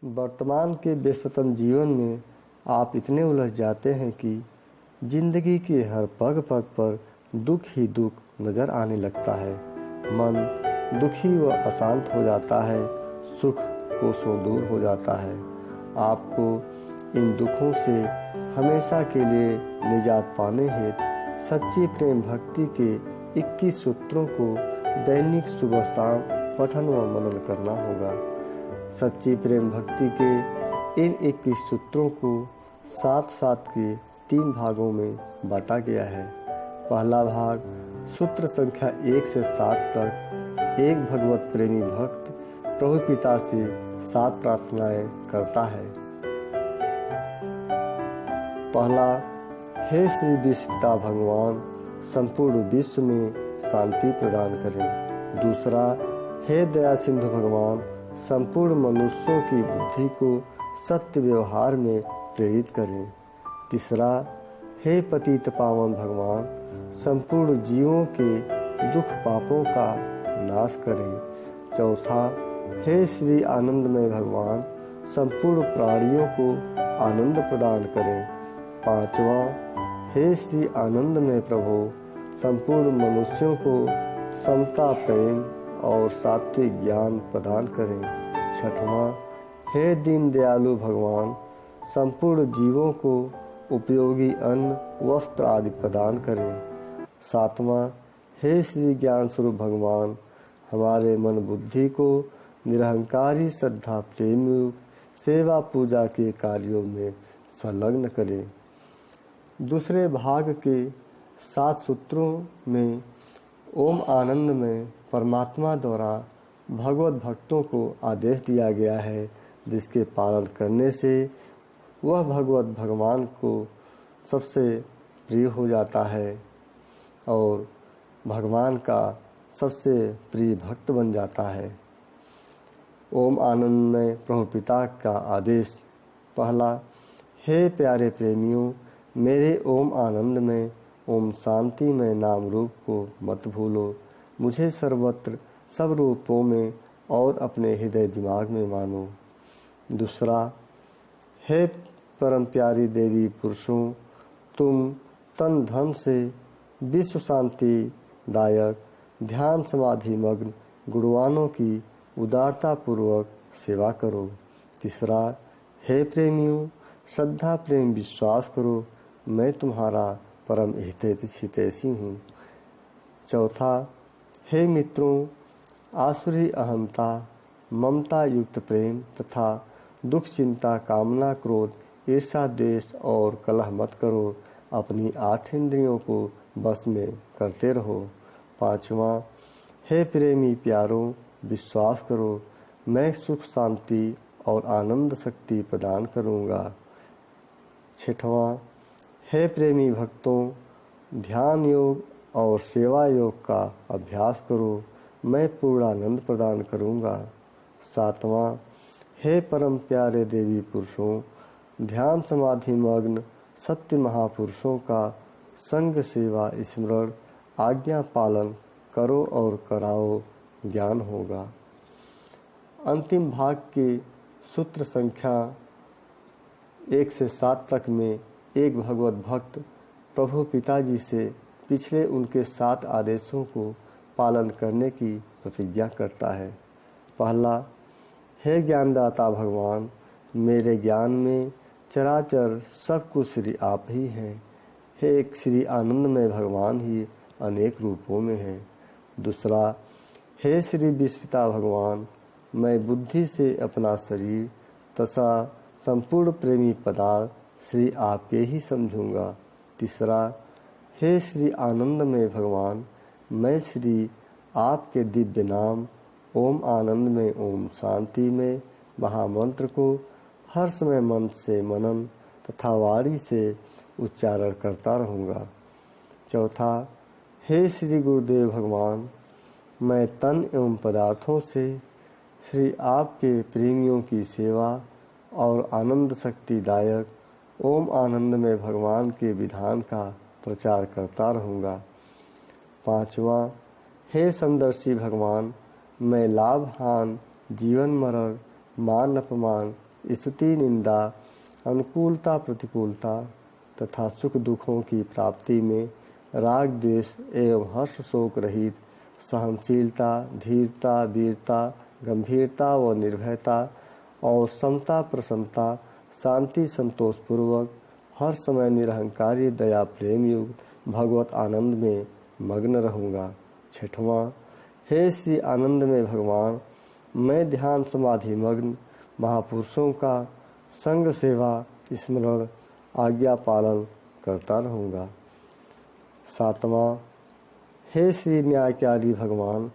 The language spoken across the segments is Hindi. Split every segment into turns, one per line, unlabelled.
वर्तमान के व्यस्ततम जीवन में आप इतने उलझ जाते हैं कि जिंदगी के हर पग पग पर दुख ही दुख नजर आने लगता है। मन दुखी व अशांत हो जाता है, सुख कोसों दूर हो जाता है। आपको इन दुखों से हमेशा के लिए निजात पाने हेतु सच्ची प्रेम भक्ति के 21 सूत्रों को दैनिक सुबह शाम पठन व मनन करना होगा। सच्ची प्रेम भक्ति के इन 21 सूत्रों को 7-7 के 3 भागों में बांटा गया है। पहला भाग सूत्र संख्या 1 से 7 तक एक भगवत प्रेमी भक्त प्रभु पिता से 7 प्रार्थनाएं करता है। पहला, हे श्री विश्व पिता भगवान संपूर्ण विश्व में शांति प्रदान करें। दूसरा, हे दया सिंधु भगवान संपूर्ण मनुष्यों की बुद्धि को सत्य व्यवहार में प्रेरित करें। तीसरा, हे पतित पावन भगवान संपूर्ण जीवों के दुख पापों का नाश करें। चौथा, हे श्री आनंदमय भगवान संपूर्ण प्राणियों को आनंद प्रदान करें। पांचवा, हे श्री आनंदमय प्रभु संपूर्ण मनुष्यों को समता प्रेम और सात्विक ज्ञान प्रदान करें। छठवां, हे दीन दयालु भगवान संपूर्ण जीवों को उपयोगी अन्न वस्त्र आदि प्रदान करें। सातवां, हे श्री ज्ञान स्वरूप भगवान हमारे मन बुद्धि को निरहंकारी श्रद्धा प्रेम सेवा पूजा के कार्यों में संलग्न करें। दूसरे भाग के 7 सूत्रों में ओम आनंद में परमात्मा द्वारा भगवत भक्तों को आदेश दिया गया है, जिसके पालन करने से वह भगवत भगवान को सबसे प्रिय हो जाता है और भगवान का सबसे प्रिय भक्त बन जाता है। ओम आनंद में प्रभु पिता का आदेश। पहला, हे प्यारे प्रेमियों मेरे ओम आनंद में ओम शांति में नाम रूप को मत भूलो। मुझे सर्वत्र सब रूपों में और अपने हृदय दिमाग में मानो। दूसरा, हे परम प्यारी देवी पुरुषों तुम तन धन से विश्व शांति दायक ध्यान समाधि मग्न गुणवानों की उदारता पूर्वक सेवा करो। तीसरा, हे प्रेमियों श्रद्धा प्रेम विश्वास करो, मैं तुम्हारा परम हितैषी हूँ। चौथा, हे मित्रों आसुरी अहंता ममता युक्त प्रेम तथा दुख चिंता कामना क्रोध ईर्षा द्वेष और कलह मत करो, अपनी 8 इंद्रियों को बस में करते रहो। पांचवा, हे प्रेमी प्यारों विश्वास करो, मैं सुख शांति और आनंद शक्ति प्रदान करूँगा। छठवां, हे प्रेमी भक्तों ध्यान योग और सेवा योग का अभ्यास करो, मैं पूर्णानंद प्रदान करूँगा। सातवां, हे परम प्यारे देवी पुरुषों ध्यान समाधि मग्न सत्य महापुरुषों का संग सेवा स्मरण आज्ञा पालन करो और कराओ, ज्ञान होगा। अंतिम भाग के सूत्र संख्या 1 से 7 तक में एक भगवत भक्त प्रभु पिताजी से पिछले उनके 7 आदेशों को पालन करने की प्रतिज्ञा करता है। पहला, हे ज्ञानदाता भगवान मेरे ज्ञान में चराचर सब कुछ श्री आप ही हैं। हे एक श्री आनंदमय भगवान ही अनेक रूपों में हैं। दूसरा, हे श्री विश्वपिता भगवान मैं बुद्धि से अपना शरीर तथा संपूर्ण प्रेमी पदार्थ श्री आपके ही समझूंगा। तीसरा, हे श्री आनंदमय भगवान मैं श्री आपके दिव्य नाम ओम आनंद में ओम शांति में महामंत्र को हर समय मन से मनन तथा वाणी से उच्चारण करता रहूँगा। चौथा, हे श्री गुरुदेव भगवान मैं तन एवं पदार्थों से श्री आपके प्रेमियों की सेवा और आनंद शक्तिदायक ओम आनंद में भगवान के विधान का प्रचार करता रहूँगा। पांचवा, हे समदर्शी भगवान मैं लाभ हान जीवन मरण मान अपमान स्तुति निंदा, अनुकूलता प्रतिकूलता तथा सुख दुखों की प्राप्ति में राग द्वेष एवं हर्ष शोक रहित सहनशीलता, धीरता, वीरता, गंभीरता व निर्भयता और समता प्रसन्नता, शांति संतोषपूर्वक हर समय निरहंकारी दया प्रेम युक्त भगवत आनंद में मग्न रहूँगा। छठवां, हे श्री आनंद में भगवान, मैं ध्यान समाधि मग्न महापुरुषों का संग सेवा स्मरण आज्ञा पालन करता रहूँगा। सातवां, हे श्री न्यायकारी भगवान,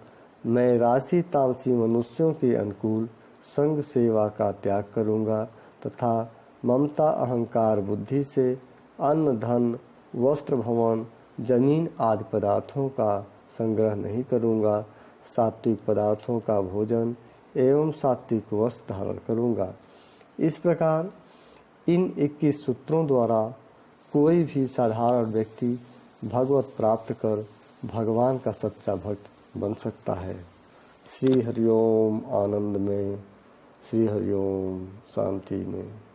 मैं राशि तामसी मनुष्यों के अनुकूल संग सेवा का त्याग करूँगा तथा ममता अहंकार बुद्धि से अन्न धन वस्त्र भवन जमीन आदि पदार्थों का संग्रह नहीं करूँगा। सात्विक पदार्थों का भोजन एवं सात्विक वस्त्र धारण करूँगा। इस प्रकार इन 21 सूत्रों द्वारा कोई भी साधारण व्यक्ति भगवत प्राप्त कर भगवान का सच्चा भक्त बन सकता है। श्री हरिओम आनंद में, श्री हरिओम शांति में।